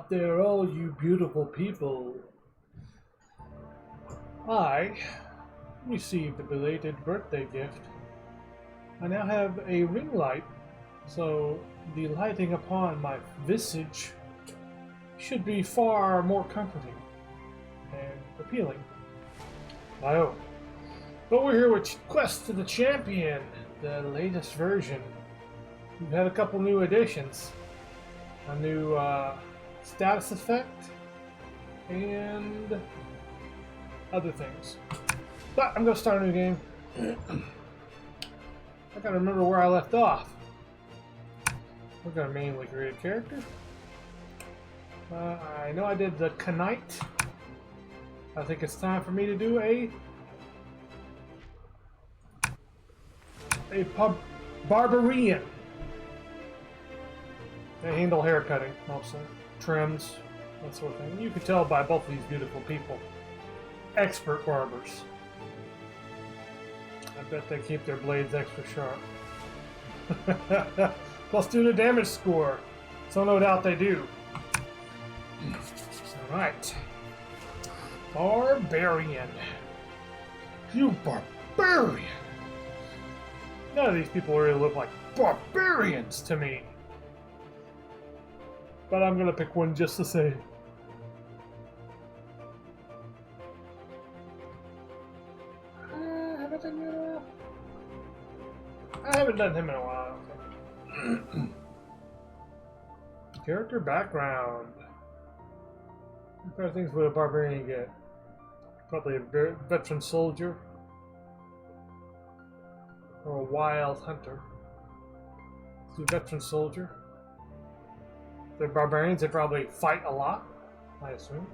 out there, all you beautiful people. I received a belated birthday gift. I now have a ring light, so the lighting upon my visage should be far more comforting and appealing. I hope. But we're here with Quest to the Champion, the latest version. We've had a couple new additions. A new status effect and other things. But I'm going to start a new game. I gotta remember where I left off. We're gonna mainly create a character. I know I did the Knight. I think it's time for me to do a BenRegen. They handle hair cutting mostly, trims, that sort of thing. You can tell by both of these beautiful people, expert barbers. I bet they keep their blades extra sharp. Plus 2 to damage score. So no doubt they do. Alright. Barbarian. You barbarian! None of these people really look like barbarians to me. But I'm gonna pick one just the same. I haven't done him in a while. Character background. What kind of things would a barbarian get? Probably a veteran soldier. Or a wild hunter. Let's do veteran soldier. If they're barbarians, they probably fight a lot, I assume.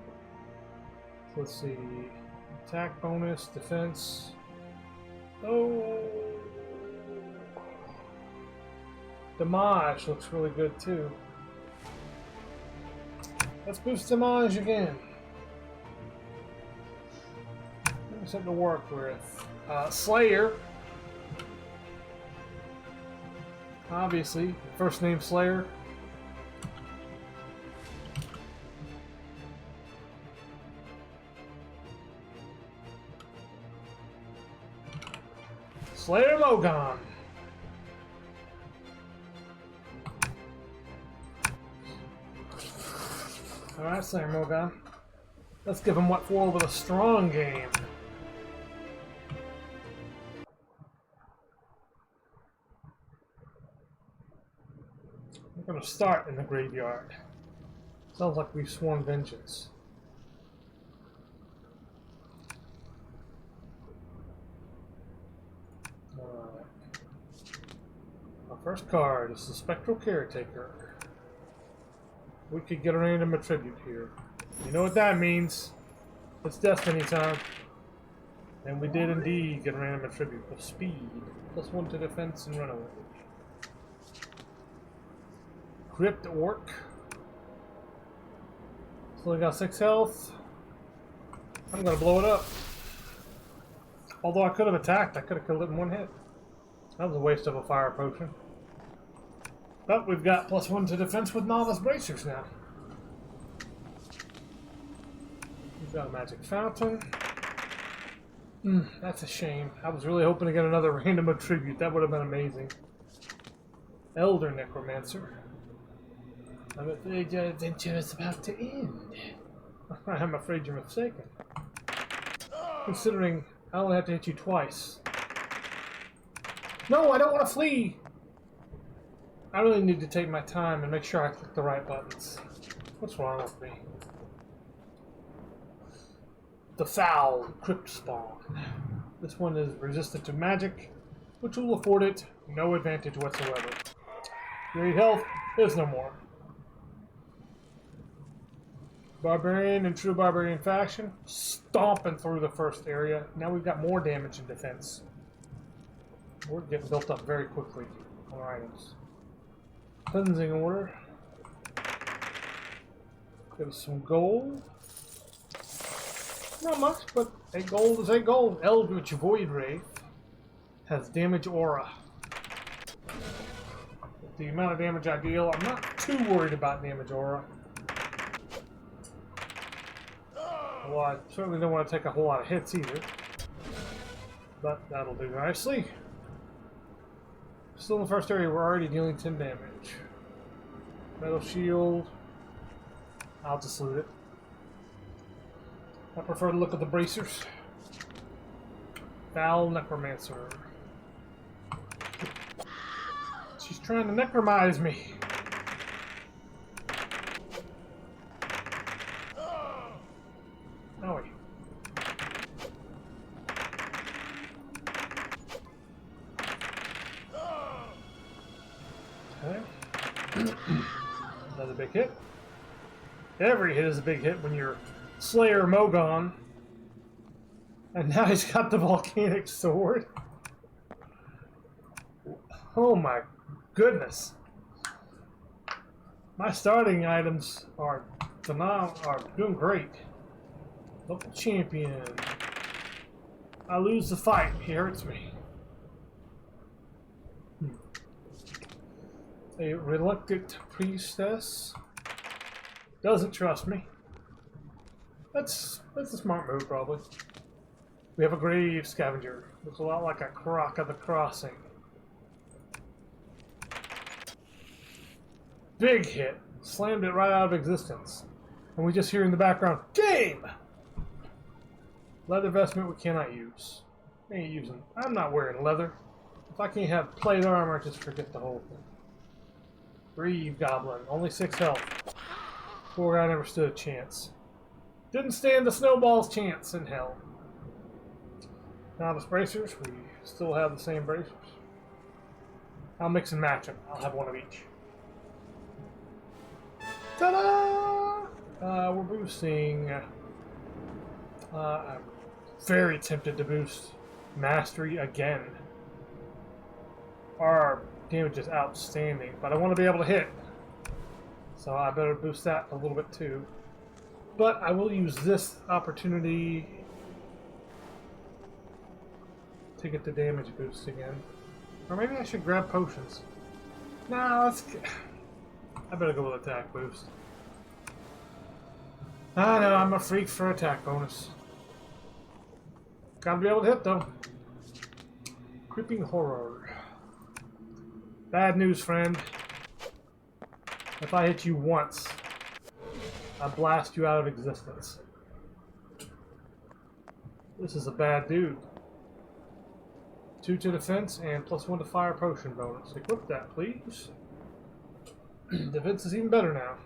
So let's see. Attack bonus, defense. Oh. Damage looks really good too. Let's boost damage again. Give me something to work with. Slayer. Obviously, first name Slayer. Slayer Logon. Alright, Slayer Mogon. Let's give him what for with a strong game. We're going to start in the graveyard. Sounds like we've sworn vengeance. Alright. Our first card is the Spectral Caretaker. We could get a random attribute here. You know what that means. It's Destiny time. And we did indeed get a random attribute of speed. +1 to defense and runaway. Crypt Orc. So we got 6 health. I'm gonna blow it up. Although I could have attacked, I could have killed it in 1 hit. That was a waste of a fire potion. But we've got +1 to defense with novice bracers now. We've got a magic fountain. That's a shame. I was really hoping to get another random attribute. That would have been amazing. Elder Necromancer. I'm afraid your adventure is about to end. I'm afraid you're mistaken. Considering I only have to hit you twice. No, I don't want to flee! I really need to take my time and make sure I click the right buttons. What's wrong with me? The Foul Crypt Spawn. This one is resistant to magic, which will afford it no advantage whatsoever. Great health is no more. Barbarian in true barbarian fashion, stomping through the first area. Now we've got more damage and defense. We're getting built up very quickly on our items. Cleansing order. Give us some gold. Not much, but a gold is a gold. Eldritch Void Wraith has damage aura. With the amount of damage I deal, I'm not too worried about damage aura. Well, I certainly don't want to take a whole lot of hits either. But that'll do nicely. Still in the first area, we're already dealing 10 damage. Metal shield. I'll just loot it. I prefer to look at the bracers. Foul necromancer. She's trying to necromise me. Oh, okay. Another big hit. Every hit is a big hit when you're Slayer Mogon. And now he's got the volcanic sword. Oh my goodness. My starting items are doing great. Local champion. I lose the fight. He hurts me. A reluctant priestess. Doesn't trust me. That's a smart move, probably. We have a grave scavenger. Looks a lot like a croc of the crossing. Big hit. Slammed it right out of existence. And we just hear in the background, game! Leather vestment we cannot use. Ain't using. I'm not wearing leather. If I can't have plate armor, just forget the whole thing. Grieve goblin. Only 6 health. Poor guy never stood a chance. Didn't stand the snowball's chance in hell. Novice bracers. We still have the same bracers. I'll mix and match them. I'll have one of each. Ta-da! We're boosting. I'm very tempted to boost mastery again. Our damage is outstanding, but I want to be able to hit. So I better boost that a little bit too. But I will use this opportunity to get the damage boost again. Or maybe I should grab potions. No, I better go with attack boost. I know, I'm a freak for attack bonus. Gotta be able to hit though. Creeping horror. Bad news, friend. If I hit you once, I blast you out of existence. This is a bad dude. 2 to defense and +1 to fire potion bonus. Equip that, please. Defense is even better now.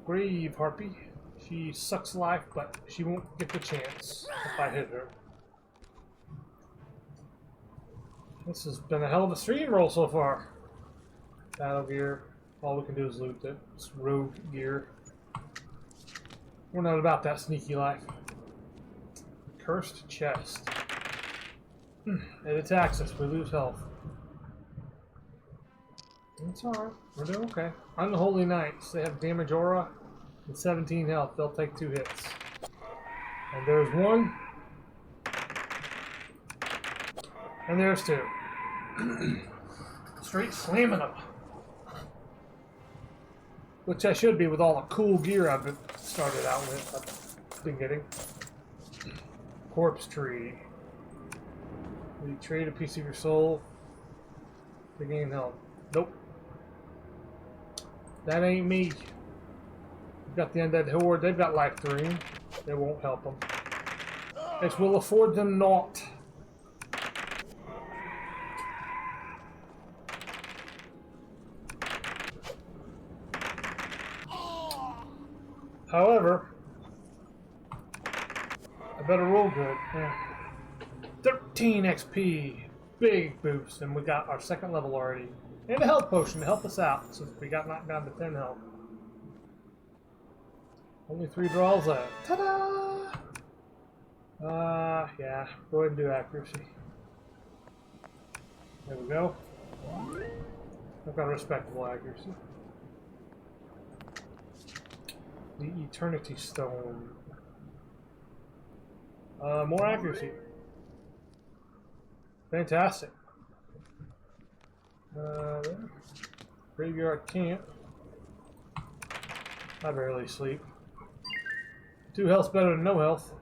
Grave Harpy. She sucks life, but she won't get the chance if I hit her. This has been a hell of a stream roll so far. Battle gear. All we can do is loot it. It's rogue gear. We're not about that sneaky life. Cursed chest. It attacks us. We lose health. It's alright. We're doing okay. Unholy Knights. They have damage aura and 17 health. They'll take 2 hits. And there's 1. And there's 2. Straight slamming them. Which I should be with all the cool gear I've been started out with. I've been getting. Corpse tree. You trade a piece of your soul to gain health. Nope. That ain't me. We've got the undead horde. They've got life dream. They won't help them. It will afford them naught. However, I better roll good. Yeah. 13 XP. Big boost. And we got our 2nd level already. And a health potion to help us out since we got knocked down to 10 health. Only 3 draws left. Ta-da! Yeah. Go ahead and do accuracy. There we go. I've got a respectable accuracy. The Eternity Stone. More accuracy. Fantastic. Graveyard camp. I barely sleep. 2 health better than no health.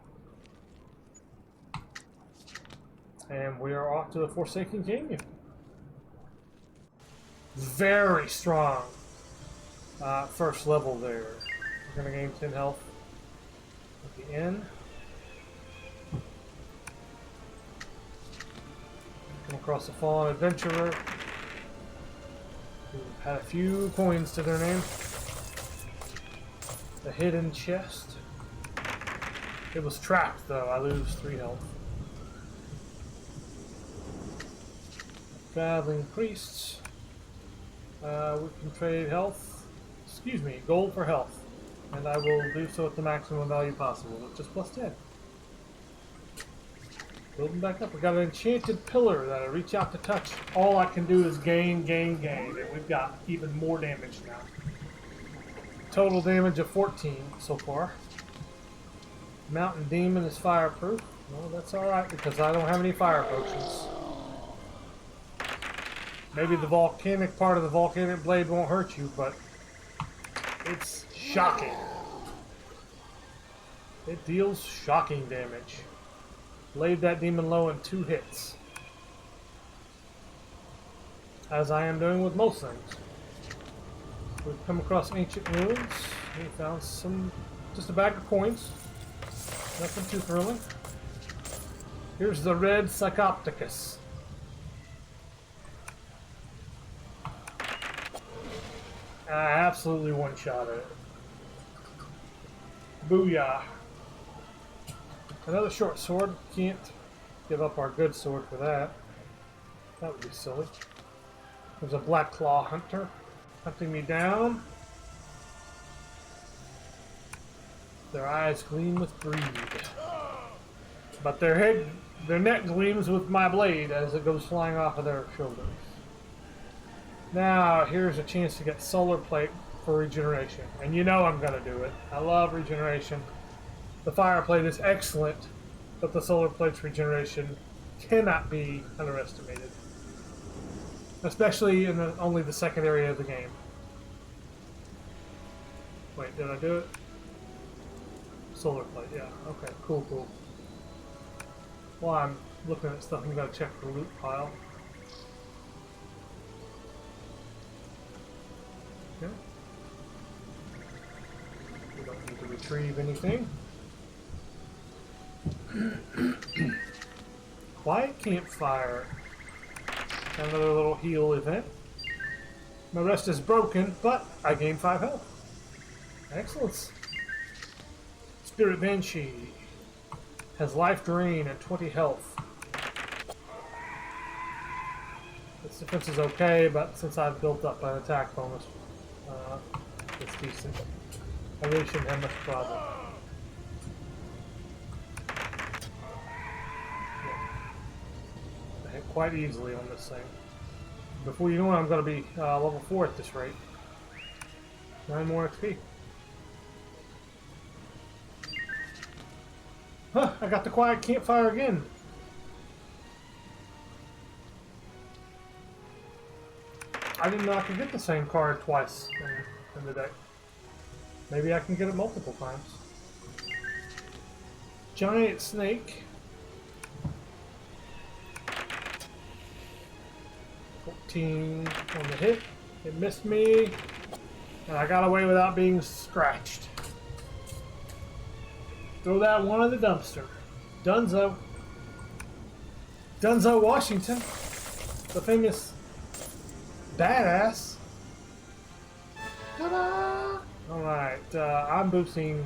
And we are off to the Forsaken Canyon. Very strong first level there. We're going to gain 10 health at the end. Come across a fallen adventurer who had a few coins to their name. The hidden chest. It was trapped though. I lose 3 health. Battling priests. We can trade health. Excuse me, gold for health. And I will do so at the maximum value possible, which is plus 10. Building back up. We got an enchanted pillar that I reach out to touch. All I can do is gain. And we've got even more damage now. Total damage of 14 so far. Mountain Demon is fireproof. Well, that's alright because I don't have any fire potions. Maybe the volcanic part of the volcanic blade won't hurt you, but it's shocking. It deals shocking damage. Laid that demon low in 2 hits. As I am doing with most things. We've come across ancient ruins. We found just a bag of coins. Nothing too thrilling. Here's the red Psychopticus. I absolutely one-shotted it. Booyah. Another short sword. Can't give up our good sword for that. That would be silly. There's a black claw hunter hunting me down. Their eyes gleam with greed. But their neck gleams with my blade as it goes flying off of their shoulders. Now, here's a chance to get solar plate for regeneration. And you know I'm going to do it. I love regeneration. The fire plate is excellent, but the solar plate's regeneration cannot be underestimated. Especially in only the second area of the game. Wait, did I do it? Solar plate, yeah. Okay, cool. While I'm looking at stuff, I'm going to check the loot pile. Okay. We don't need to retrieve anything. Quiet campfire. Another little heal event. My rest is broken, but I gained 5 health. Excellent. Spirit Banshee has life drain and 20 health. Its defense is okay, but since I've built up an attack bonus, it's decent. I really shouldn't have much problem. I hit quite easily on this thing. Before you know it, I'm going to be level 4 at this rate. 9 more XP. Huh, I got the quiet campfire again. I didn't know I could get the same card twice in the deck. Maybe I can get it multiple times. Giant snake. 14 on the hit. It missed me. And I got away without being scratched. Throw that one in the dumpster. Dunzo. Dunzo Washington. The famous badass. Ta-da! Alright, I'm boosting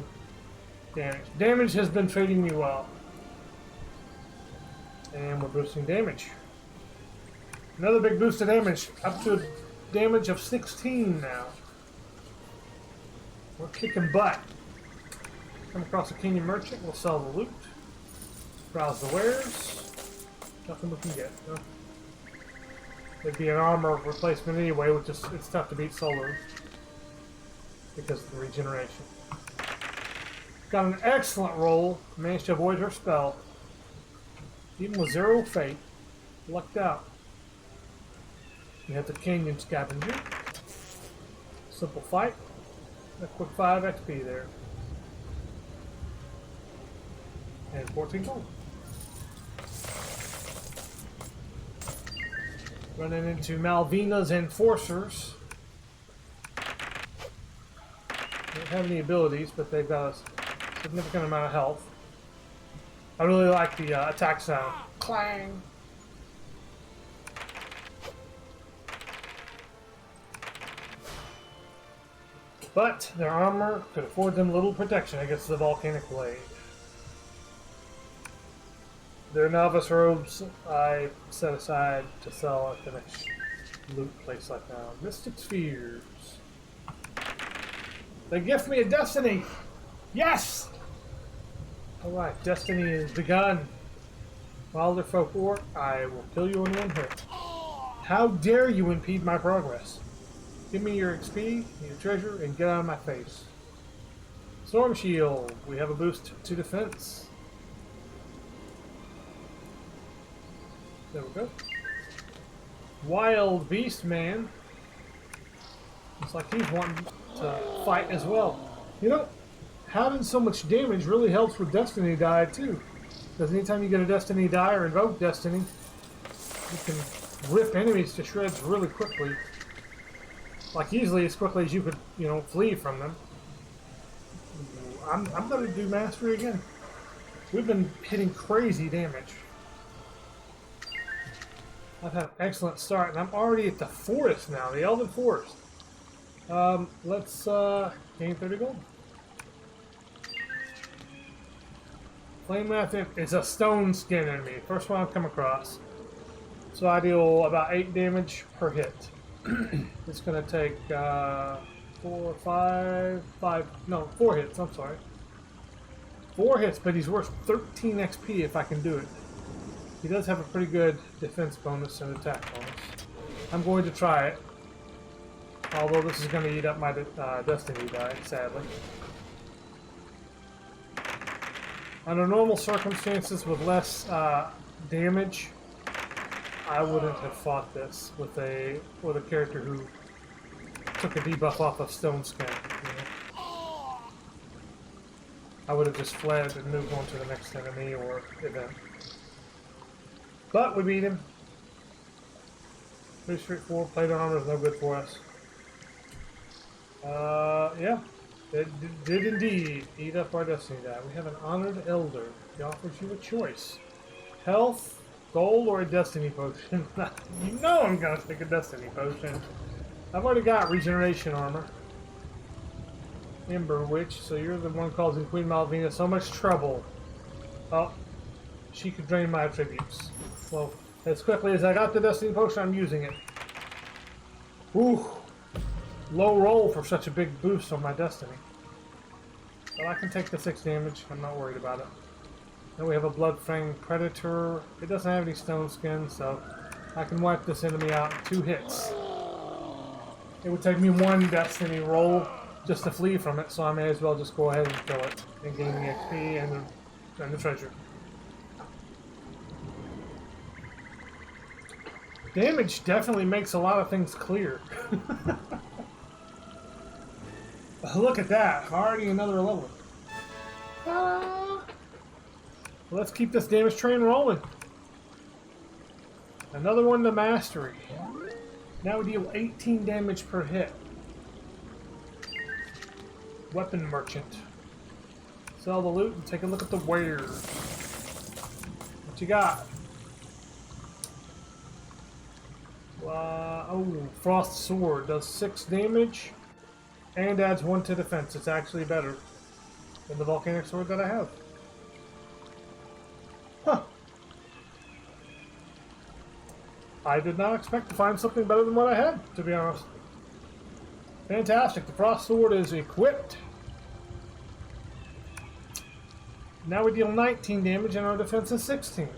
damage. Damage has been treating me well. And we're boosting damage. Another big boost of damage. Up to a damage of 16 now. We're kicking butt. Come across a Kenyan merchant, we'll sell the loot. Browse the wares. Nothing we can get. No. It'd be an armor replacement anyway, which is it's tough to beat solar because of the regeneration. Got an excellent roll. Managed to avoid her spell. Even with 0 fate. Lucked out. You have the Canyon Scavenger. Simple fight. A quick 5 XP there. and 14 gold. Running into Malvina's Enforcers. They don't have any abilities, but they've got a significant amount of health. I really like the attack sound. Clang! But their armor could afford them little protection against the volcanic blade. Their novice robes I set aside to sell at the next loot place like now. Mystic Spheres. They gift me a destiny! Yes! Alright, destiny is begun. Wilder folk orc, I will kill you in one hit. How dare you impede my progress? Give me your XP, your treasure, and get out of my face. Storm Shield. We have a boost to defense. There we go. Wild Beast Man. Looks like he's wanting to fight as well. You know, having so much damage really helps with Destiny Die too. Because anytime you get a Destiny Die or invoke Destiny, you can rip enemies to shreds really quickly. Like easily as quickly as you could, you know, flee from them. I'm going to do Mastery again. We've been hitting crazy damage. I've had an excellent start, and I'm already at the forest now, the Elven Forest. Let's gain 30 gold. Flame Wrath is a stone skin enemy. First one I've come across. So I deal about 8 damage per hit. It's going to take 4 hits, I'm sorry. 4 hits, but he's worth 13 XP if I can do it. He does have a pretty good defense bonus and attack bonus. I'm going to try it. Although this is going to eat up my Destiny Die, sadly. Under normal circumstances with less damage, I wouldn't have fought this with a character who took a debuff off of Stone Skin. You know? I would have just fled and moved on to the next enemy or event. But we beat him. Pretty straightforward. Plate armor is no good for us. Yeah. It did indeed eat up our Destiny Die. We have an Honored Elder. He offers you a choice. Health, gold, or a Destiny Potion. You know I'm going to take a Destiny Potion. I've already got Regeneration Armor. Ember Witch, so you're the one causing Queen Malvina so much trouble. Oh, she could drain my attributes. Well, as quickly as I got the Destiny Potion, I'm using it. Ooh. Low roll for such a big boost on my Destiny. But I can take the 6 damage. I'm not worried about it. Then we have a Bloodfang Predator. It doesn't have any stone skin, so I can wipe this enemy out in 2 hits. It would take me 1 Destiny roll just to flee from it, so I may as well just go ahead and kill it and gain the XP and the treasure. Damage definitely makes a lot of things clear. Look at that, already another level. Let's keep this damage train rolling. Another one to Mastery. Now we deal 18 damage per hit. Weapon Merchant. Sell the loot and take a look at the wares. What you got? Oh, Frost Sword does 6 damage and adds 1 to defense. It's actually better than the Volcanic Sword that I have. Huh. I did not expect to find something better than what I had, to be honest. Fantastic. The Frost Sword is equipped. Now we deal 19 damage and our defense is 16.